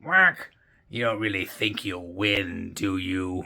Quack. You don't really think you'll win, do you?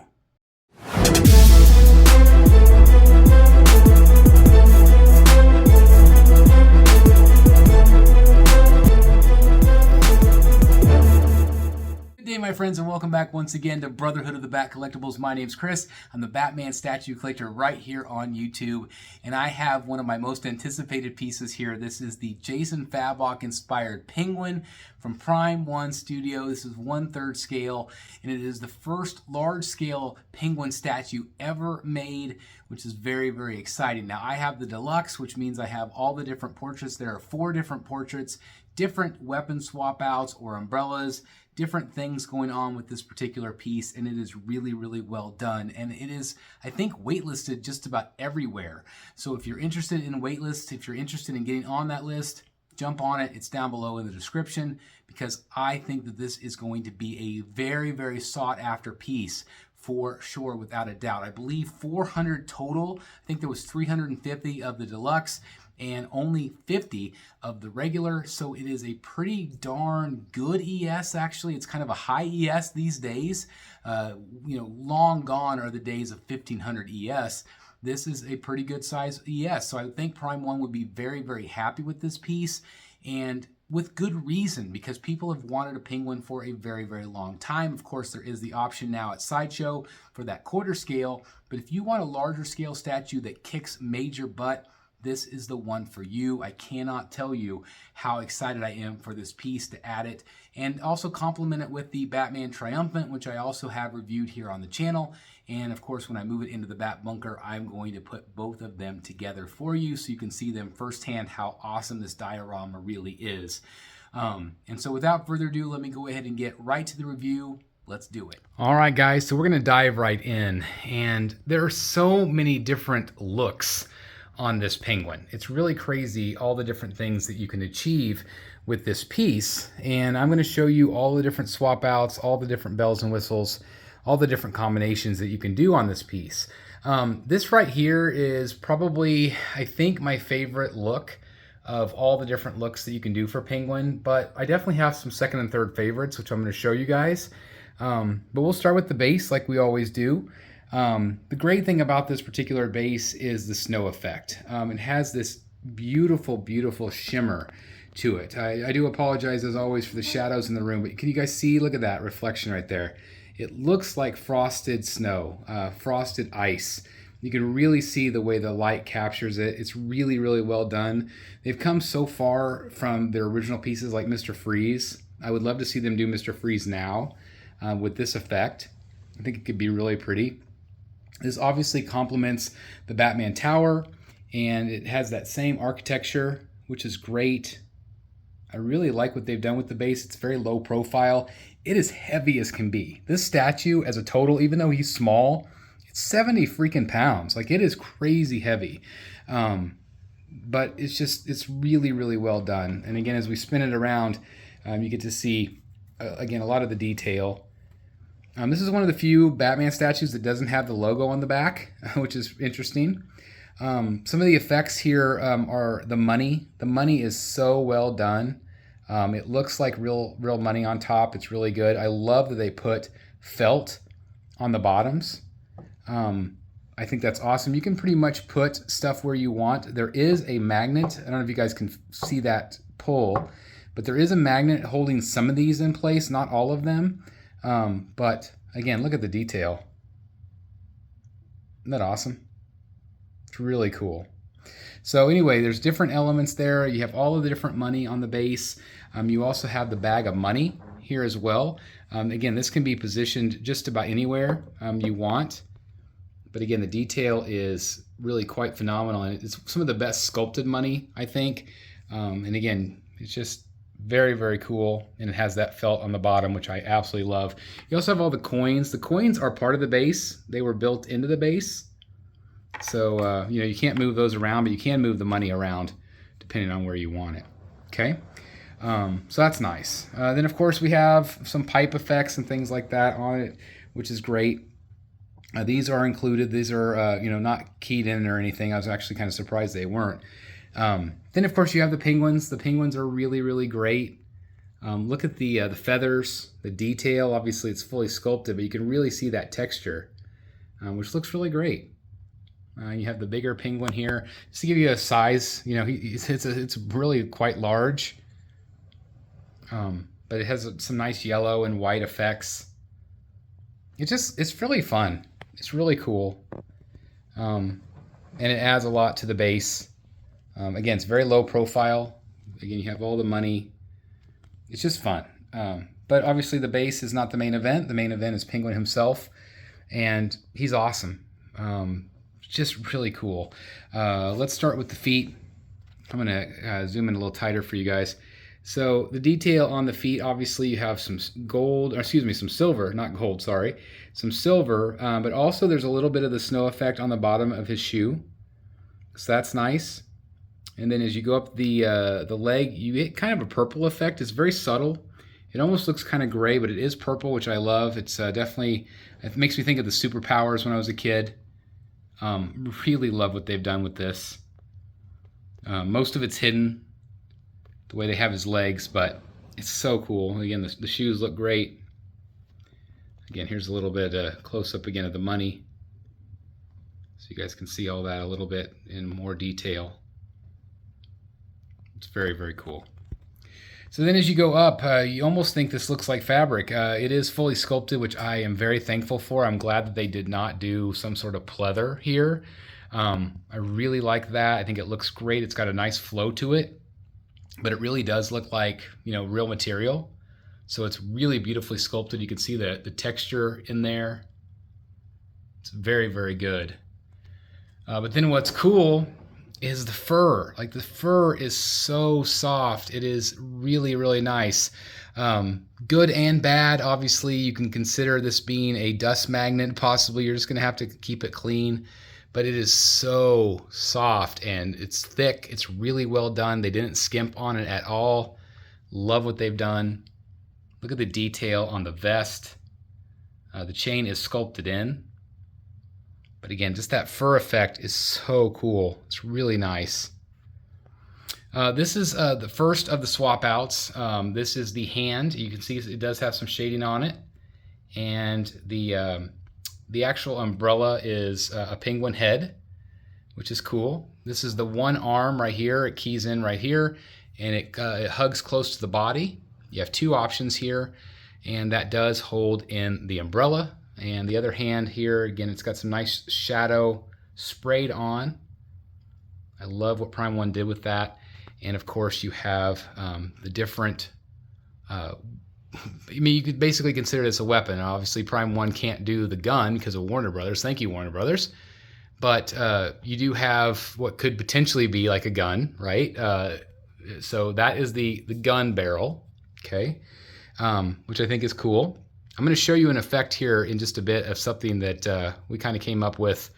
Good day, my friends, and welcome back once again to Brotherhood of the Bat Collectibles. My name's Chris. I'm the Batman statue collector right here on YouTube, and I have one of my most anticipated pieces here. This is the Jason Fabok inspired penguin from Prime 1 Studio. This is 1/3 scale, and it is the first large-scale penguin statue ever made, which is very, very exciting. Now, I have the Deluxe, which means I have all the different portraits. There are 4 different portraits, different weapon swap outs or umbrellas, different things going on with this particular piece, and it is really, really well done. And it is, I think, waitlisted just about everywhere. So if you're interested in waitlist, if you're interested in getting on that list, jump on it. It's down below in the description, because I think that this is going to be a very, very sought after piece for sure, without a doubt. I believe 400 total. I think there was 350 of the Deluxe and only 50 of the regular, so it is a pretty darn good ES. Actually, it's kind of a high ES these days. Long gone are the days of 1500 ES. This is a pretty good size ES, so I think Prime 1 would be very, very happy with this piece, and with good reason, because people have wanted a penguin for a very, very long time. Of course, there is the option now at Sideshow for that quarter scale, but if you want a larger scale statue that kicks major butt, this is the one for you. I cannot tell you how excited I am for this piece, to add it and also complement it with the Batman Triumphant, which I also have reviewed here on the channel. And of course, when I move it into the Bat Bunker, I'm going to put both of them together for you so you can see them firsthand how awesome this diorama really is. And so without further ado, let me go ahead and get right to the review. Let's do it. All right, guys, so we're going to dive right in. And there are so many different looks on this penguin. It's really crazy, all the different things that you can achieve with this piece. And I'm going to show you all the different swap outs, all the different bells and whistles, all the different combinations that you can do on this piece. This right here is probably, I think, my favorite look of all the different looks that you can do for penguin, but I definitely have some second and third favorites, which I'm going to show you guys. But we'll start with the base like we always do. The great thing about this particular base is the snow effect. It has this beautiful, beautiful shimmer to it. I do apologize as always for the shadows in the room, but can you guys see? Look at that reflection right there. It looks like frosted snow, frosted ice. You can really see the way the light captures it. It's really, really well done. They've come so far from their original pieces like Mr. Freeze. I would love to see them do Mr. Freeze now with this effect. I think it could be really pretty. This obviously complements the Batman Tower, and it has that same architecture, which is great. I really like what they've done with the base. It's very low profile. It is heavy as can be. This statue as a total, even though he's small, it's 70 freaking pounds. Like, it is crazy heavy. But it's really, really well done. And again, as we spin it around, you get to see, again, a lot of the detail. This is one of the few Batman statues that doesn't have the logo on the back, which is interesting. Some of the effects here are the money. The money is so well done. It looks like real money on top. It's really good. I love that they put felt on the bottoms. I think that's awesome. You can pretty much put stuff where you want. There is a magnet. I don't know if you guys can see that pull, but there is a magnet holding some of these in place, not all of them. But again, look at the detail. Isn't that awesome? It's really cool. So anyway, there's different elements there. You have all of the different money on the base. You also have the bag of money here as well. Again, this can be positioned just about anywhere you want. But again, the detail is really quite phenomenal. And it's some of the best sculpted money, I think. And again, it's just very, very cool, and it has that felt on the bottom, which I absolutely love. You also have all the coins. The coins are part of the base. They were built into the base. So, you can't move those around, but you can move the money around depending on where you want it. Okay? So that's nice. Then, of course, we have some pipe effects and things like that on it, which is great. These are included. These are, not keyed in or anything. I was actually kind of surprised they weren't. Then, of course, you have the penguins. The penguins are really, really great. Look at the feathers, the detail. Obviously, it's fully sculpted, but you can really see that texture, which looks really great. You have the bigger penguin here. Just to give you a size, you know, it's really quite large, but it has some nice yellow and white effects. It's really fun. It's really cool, and it adds a lot to the base. Again, it's very low profile. Again, you have all the money. It's just fun. But obviously the base is not the main event. The main event is Penguin himself, and he's awesome. Just really cool. Let's start with the feet. I'm gonna zoom in a little tighter for you guys. So the detail on the feet, obviously you have some gold, or excuse me, some silver, not gold, sorry. Some silver, but also there's a little bit of the snow effect on the bottom of his shoe. So that's nice. And then as you go up the leg, you get kind of a purple effect. It's very subtle. It almost looks kind of gray, but it is purple, which I love. It's definitely, it makes me think of the superpowers when I was a kid. Really love what they've done with this. Most of it's hidden, the way they have his legs, but it's so cool. Again, the shoes look great. Again, here's a little bit close up again of the money, so you guys can see all that a little bit in more detail. It's very, very cool. So then as you go up, you almost think this looks like fabric. It is fully sculpted, which I am very thankful for. I'm glad that they did not do some sort of pleather here. I really like that. I think it looks great. It's got a nice flow to it, but it really does look like, you know, real material. So it's really beautifully sculpted. You can see the texture in there. It's very, very good. But then what's cool is the fur. Like, the fur is so soft. It is really, really nice. Good and bad. Obviously, you can consider this being a dust magnet. Possibly you're just going to have to keep it clean. But it is so soft and it's thick. It's really well done. They didn't skimp on it at all. Love what they've done. Look at the detail on the vest. The chain is sculpted in. But again, just that fur effect is so cool. It's really nice. This is the first of the swap outs. This is the hand. You can see it does have some shading on it. And the actual umbrella is a penguin head, which is cool. This is the one arm right here. It keys in right here, and it hugs close to the body. You have two options here, and that does hold in the umbrella. And the other hand here, again, it's got some nice shadow sprayed on. I love what Prime 1 did with that. And of course you have the different, I mean, you could basically consider this a weapon. Obviously Prime 1 can't do the gun because of Warner Brothers. Thank you, Warner Brothers. But you do have what could potentially be like a gun, right? So that is the gun barrel, okay, which I think is cool. I'm going to show you an effect here in just a bit of something that we kind of came up with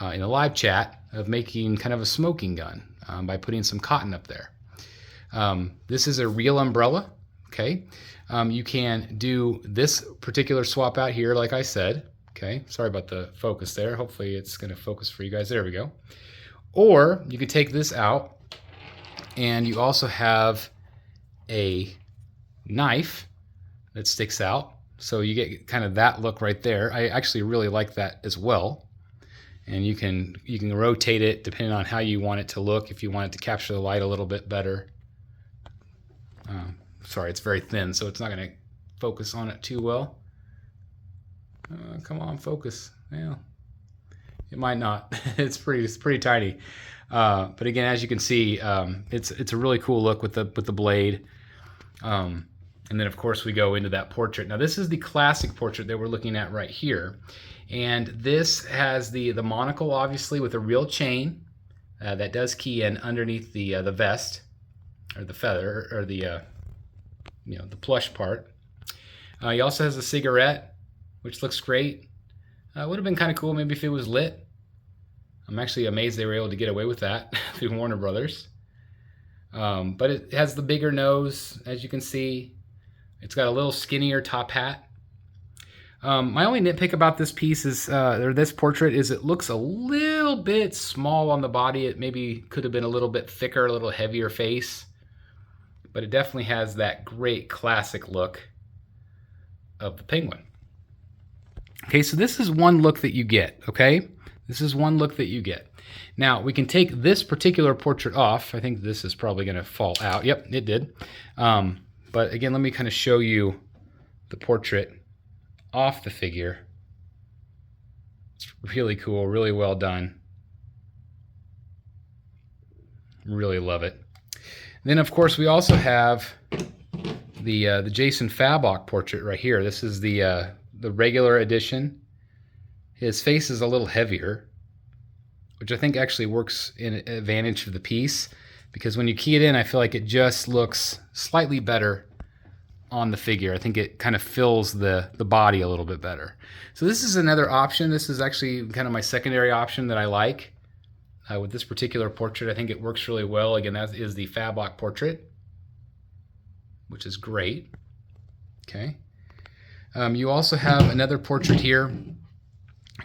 in a live chat of making kind of a smoking gun by putting some cotton up there. This is a real umbrella, okay? You can do this particular swap out here, like I said, okay? Sorry about the focus there. Hopefully it's going to focus for you guys. There we go. Or you could take this out, and you also have a knife that sticks out. So you get kind of that look right there. I actually really like that as well. And you can rotate it depending on how you want it to look, if you want it to capture the light a little bit better. Sorry, it's very thin, so it's not going to focus on it too well. Come on, focus. Yeah, it might not. It's pretty tiny. But again, as you can see, it's a really cool look with the blade. And then of course we go into that portrait. Now this is the classic portrait that we're looking at right here. And this has the monocle, obviously, with a real chain that does key in underneath the vest, or the feather, or the the plush part. He also has a cigarette, which looks great. Would have been kind of cool maybe if it was lit. I'm actually amazed they were able to get away with that through Warner Brothers. But it has the bigger nose, as you can see. It's got a little skinnier top hat. My only nitpick about this piece is, or this portrait, is it looks a little bit small on the body. It maybe could have been a little bit thicker, a little heavier face. but it definitely has that great classic look of the penguin. Okay, so this is one look that you get, okay? This is one look that you get. Now, we can take this particular portrait off. I think this is probably going to fall out. Yep, it did. But again, let me kind of show you the portrait off the figure. It's really cool, really well done. Really love it. And then, of course, we also have the Jason Fabok portrait right here. This is the regular edition. His face is a little heavier, which I think actually works in advantage of the piece, because when you key it in, I feel like it just looks slightly better on the figure. I think it kind of fills the body a little bit better. So this is another option. This is actually kind of my secondary option that I like. With this particular portrait, I think it works really well. Again, that is the Fabok portrait, which is great. Okay. You also have another portrait here.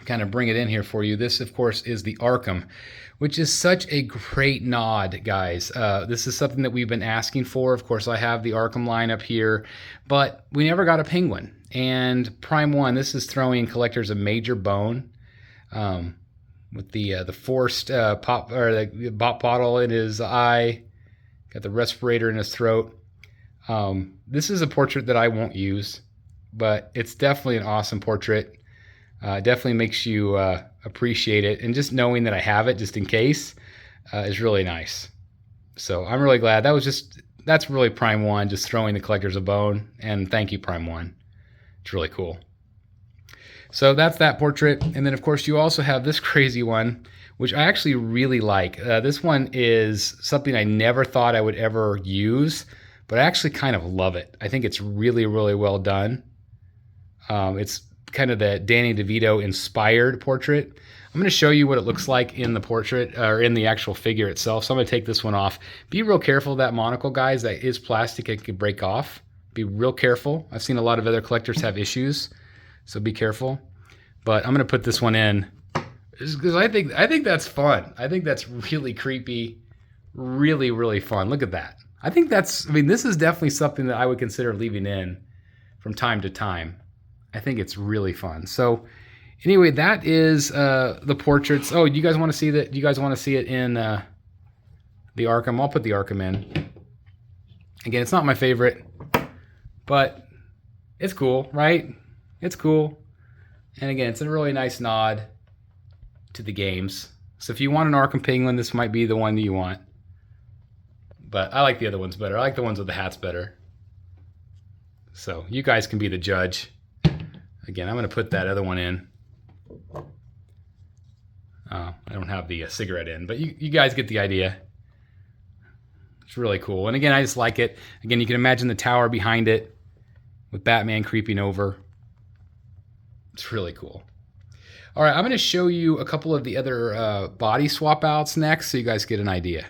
Kind of bring it in here for you. This, of course, is the Arkham, which is such a great nod, guys. This is something that we've been asking for. Of course, I have the Arkham line up here, but we never got a penguin. And Prime 1, this is throwing collectors a major bone with the forced pop, or the pop bottle in his eye, got the respirator in his throat. This is a portrait that I won't use, but it's definitely an awesome portrait. Definitely makes you appreciate it, and just knowing that I have it just in case is really nice. So I'm really glad. That's really Prime 1, just throwing the collectors a bone, and thank you, Prime 1. It's really cool. So that's that portrait, and then of course you also have this crazy one, which I actually really like. This one is something I never thought I would ever use, but I actually kind of love it. I think it's really, really well done. It's kind of the Danny DeVito inspired portrait. I'm going to show you what it looks like in the portrait, or in the actual figure itself. So I'm going to take this one off. Be real careful of that monocle, guys. That is plastic. It could break off. Be real careful. I've seen a lot of other collectors have issues, so be careful. But I'm going to put this one in because I think that's fun. I think that's really creepy, really, really fun. Look at that. I mean, this is definitely something that I would consider leaving in from time to time. I think it's really fun. So anyway, that is the portraits. Oh, do you guys want to see that? Do you guys want to see it in the Arkham? I'll put the Arkham in. Again, it's not my favorite, but it's cool, right? It's cool. And again, it's a really nice nod to the games. So if you want an Arkham Penguin, this might be the one that you want. But I like the other ones better. I like the ones with the hats better. So you guys can be the judge. Again, I'm going to put that other one in. I don't have the cigarette in, but you guys get the idea. It's really cool. And again, I just like it. Again, you can imagine the tower behind it with Batman creeping over. It's really cool. All right, I'm going to show you a couple of the other body swap outs next so you guys get an idea.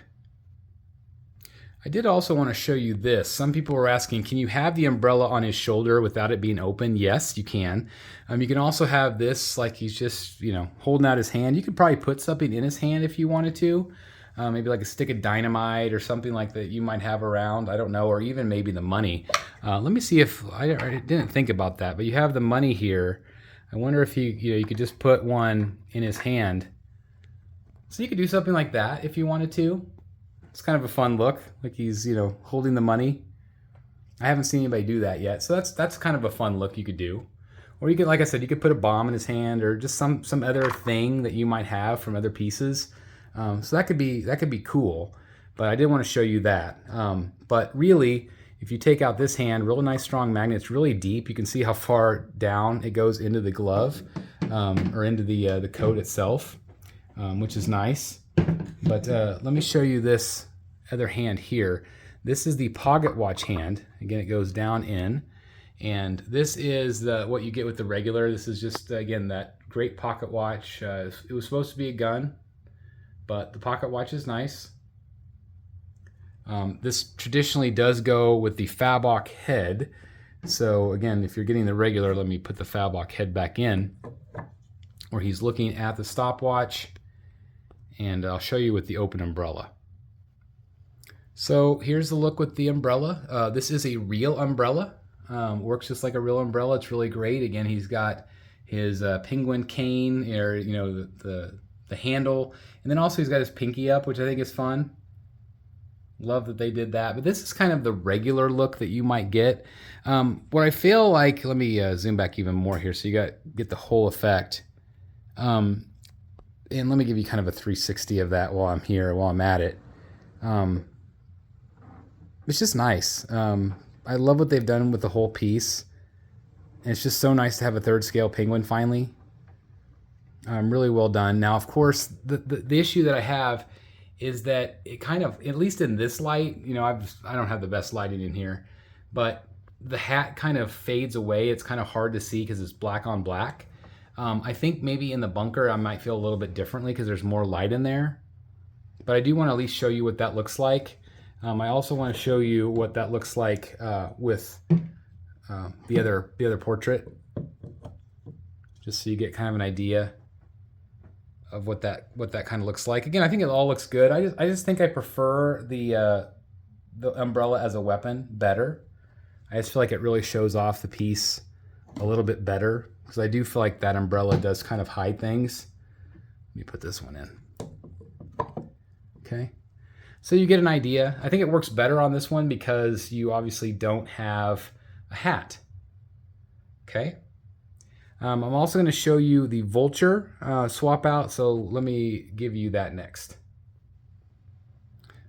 I did also want to show you this. Some people were asking, can you have the umbrella on his shoulder without it being open? Yes, you can. You can also have this like he's just, holding out his hand. You could probably put something in his hand if you wanted to. Maybe like a stick of dynamite or something like that you might have around. I don't know, or even maybe the money. Let me see if, I didn't think about that, but you have the money here. I wonder if you could just put one in his hand. So you could do something like that if you wanted to. It's kind of a fun look, like he's, holding the money. I haven't seen anybody do that yet, so that's kind of a fun look you could do. Or you could, like I said, you could put a bomb in his hand, or just some other thing that you might have from other pieces. So that could be cool. But I did want to show you that. But really, if you take out this hand, real nice strong magnet. It's really deep. You can see how far down it goes into the glove, or into the coat itself, which is nice. But let me show you this other hand here. This is the pocket watch hand. Again, it goes down in. And this is what you get with the regular. This is just, again, that great pocket watch. It was supposed to be a gun, but the pocket watch is nice. This traditionally does go with the Fabok head. So again, if you're getting the regular, let me put the Fabok head back in, where he's looking at the stopwatch. And I'll show you with the open umbrella. So here's the look with the umbrella. This is a real umbrella. Works just like a real umbrella. It's really great. Again, he's got his penguin cane, or the handle, and then also he's got his pinky up, which I think is fun. Love that they did that. But this is kind of the regular look that you might get. What I feel like, let me zoom back even more here so you get the whole effect. And let me give you kind of a 360 of that while I'm at it. It's just nice. I love what they've done with the whole piece. And it's just so nice to have a third scale penguin finally. Really well done. Now, of course, the issue that I have is that it kind of, at least in this light, I don't have the best lighting in here, but the hat kind of fades away. It's kind of hard to see because it's black on black. I think maybe in the bunker I might feel a little bit differently because there's more light in there. But I do want to at least show you what that looks like. I also want to show you what that looks like with the other portrait, just so you get kind of an idea of what that kind of looks like. Again, I think it all looks good. I just think I prefer the umbrella as a weapon better. I just feel like it really shows off the piece a little bit better, because I do feel like that umbrella does kind of hide things. Let me put this one in. Okay. So you get an idea. I think it works better on this one because you obviously don't have a hat. Okay. I'm also going to show you the vulture swap out. So let me give you that next.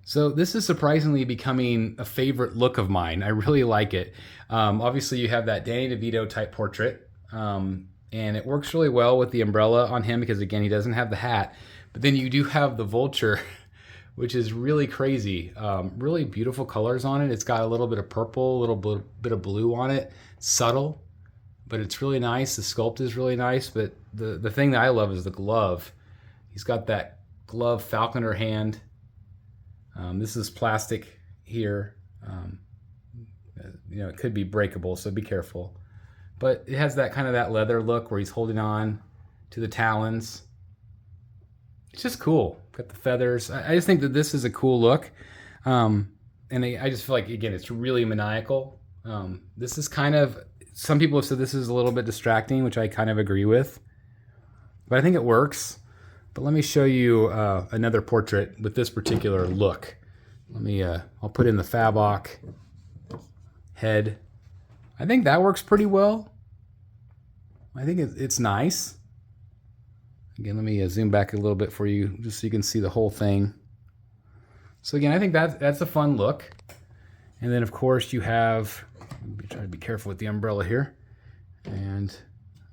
So this is surprisingly becoming a favorite look of mine. I really like it. Obviously you have that Danny DeVito type portrait. And it works really well with the umbrella on him because, again, he doesn't have the hat. But then you do have the vulture, which is really crazy. Really beautiful colors on it. It's got a little bit of purple, a little bit of blue on it. Subtle, but it's really nice. The sculpt is really nice. But the thing that I love is the glove. He's got that glove falconer hand. This is plastic here. It could be breakable, so be careful. But it has that kind of that leather look where he's holding on to the talons. It's just cool. Got the feathers. I just think that this is a cool look. And I just feel like, again, it's really maniacal. This is kind of, some people have said this is a little bit distracting, which I kind of agree with. But I think it works. But let me show you another portrait with this particular look. I'll put in the Fabok head. I think that works pretty well. I think it's nice. Again, let me zoom back a little bit for you just so you can see the whole thing. So again, I think that's a fun look. And then of course you have, try to be careful with the umbrella here. And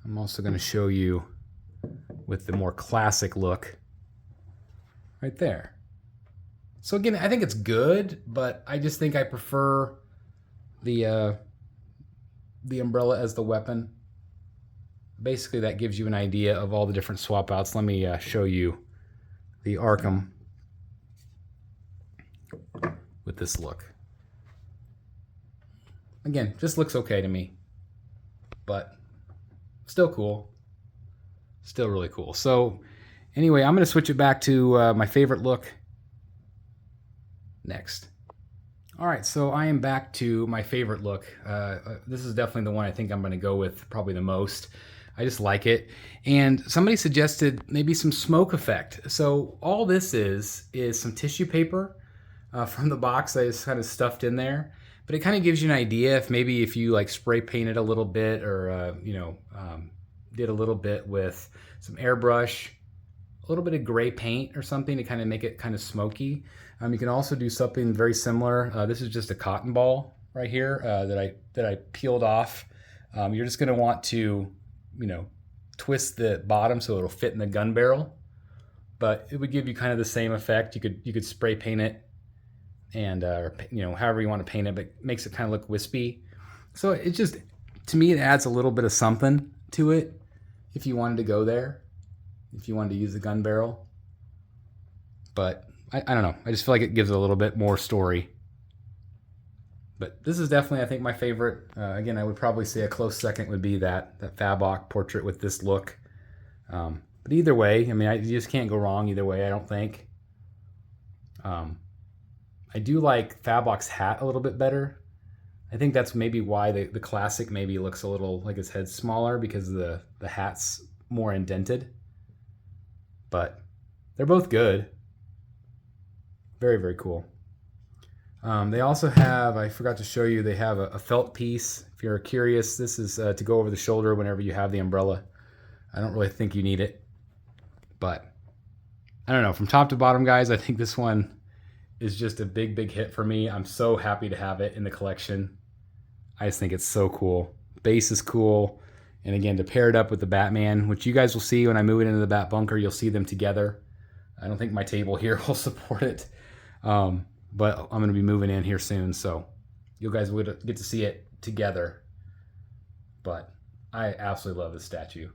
I'm also going to show you with the more classic look right there. So again, I think it's good, but I just think I prefer the umbrella as the weapon. Basically, that gives you an idea of all the different swap outs. Let me show you the Arkham with this look. Again, just looks okay to me, but still cool. Still really cool. So anyway, I'm going to switch it back to my favorite look next. All right, so I am back to my favorite look. This is definitely the one I think I'm going to go with probably the most. I just like it. And somebody suggested maybe some smoke effect. So all this is some tissue paper from the box that is kind of stuffed in there. But it kind of gives you an idea if you like spray painted a little bit, or did a little bit with some airbrush, a little bit of gray paint or something to kind of make it kind of smoky. You can also do something very similar. This is just a cotton ball right here that I peeled off. You're just going to want to twist the bottom so it'll fit in the gun barrel, but it would give you kind of the same effect. You could spray paint it, and however you want to paint it, but it makes it kind of look wispy. So it just, to me, it adds a little bit of something to it if you wanted to go there, if you wanted to use the gun barrel. But I don't know, I just feel like it gives it a little bit more story. But this is definitely, I think, my favorite. Again, I would probably say a close second would be that Fabok portrait with this look. But either way, I mean, you just can't go wrong either way, I don't think. I do like Fabok's hat a little bit better. I think that's maybe why the classic maybe looks a little like his head's smaller, because the hat's more indented. But they're both good. Very, very cool. They also have, I forgot to show you, they have a felt piece. If you're curious, this is to go over the shoulder whenever you have the umbrella. I don't really think you need it, but I don't know. From top to bottom, guys, I think this one is just a big, big hit for me. I'm so happy to have it in the collection. I just think it's so cool. Base is cool. And again, to pair it up with the Batman, which you guys will see when I move it into the Bat Bunker, you'll see them together. I don't think my table here will support it. But I'm going to be moving in here soon, so you guys would get to see it together. But I absolutely love this statue.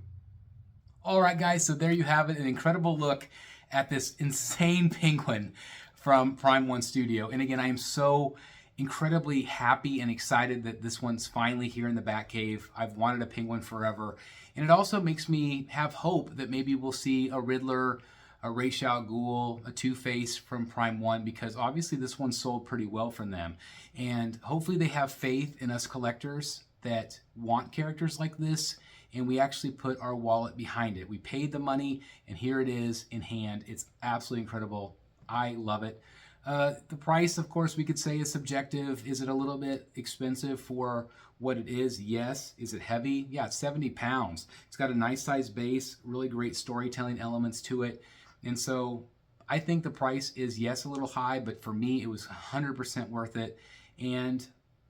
All right, guys, so there you have it, an incredible look at this insane penguin from Prime One Studio. And again, I am so incredibly happy and excited that this one's finally here in the Batcave. I've wanted a penguin forever. And it also makes me have hope that maybe we'll see a Riddler, a Ra's al Ghul, a Two-Face from Prime One, because obviously this one sold pretty well from them. And hopefully they have faith in us collectors that want characters like this, and we actually put our wallet behind it. We paid the money, and here it is in hand. It's absolutely incredible. I love it. The price, of course, we could say is subjective. Is it a little bit expensive for what it is? Yes. Is it heavy? Yeah, it's 70 pounds. It's got a nice size base, really great storytelling elements to it. And so I think the price is, yes, a little high, but for me, it was 100% worth it. And,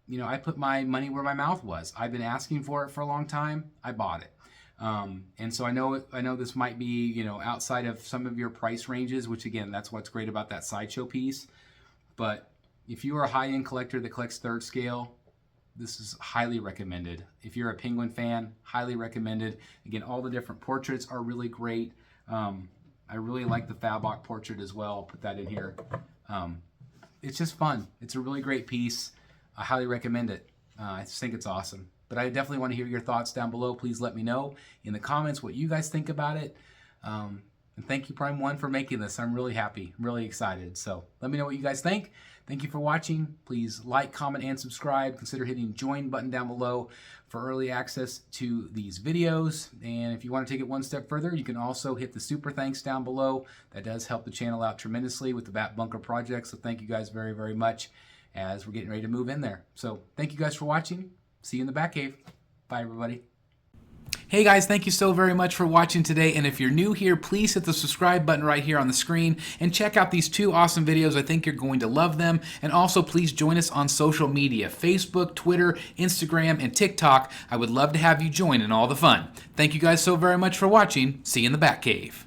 you know, I put my money where my mouth was. I've been asking for it for a long time. I bought it. And so I know this might be, you know, outside of some of your price ranges, which again, that's what's great about that sideshow piece. But if you are a high-end collector that collects third scale, this is highly recommended. If you're a penguin fan, highly recommended. Again, all the different portraits are really great. I really like the Fabok portrait as well. I'll put that in here. It's just fun. It's a really great piece. I highly recommend it. I just think it's awesome. But I definitely want to hear your thoughts down below. Please let me know in the comments what you guys think about it. And thank you, Prime One, for making this. I'm really happy. I'm really excited. So let me know what you guys think. Thank you for watching. Please like, comment, and subscribe. Consider hitting the join button down below for early access to these videos. And if you want to take it one step further, you can also hit the super thanks down below. That does help the channel out tremendously with the Bat Bunker project. So thank you guys very, very much as we're getting ready to move in there. So thank you guys for watching. See you in the Batcave. Bye, everybody. Hey guys, thank you so very much for watching today, and if you're new here, please hit the subscribe button right here on the screen and check out these two awesome videos. I think you're going to love them. And also please join us on social media, Facebook, Twitter, Instagram, and TikTok. I would love to have you join in all the fun. Thank you guys so very much for watching. See you in the Batcave.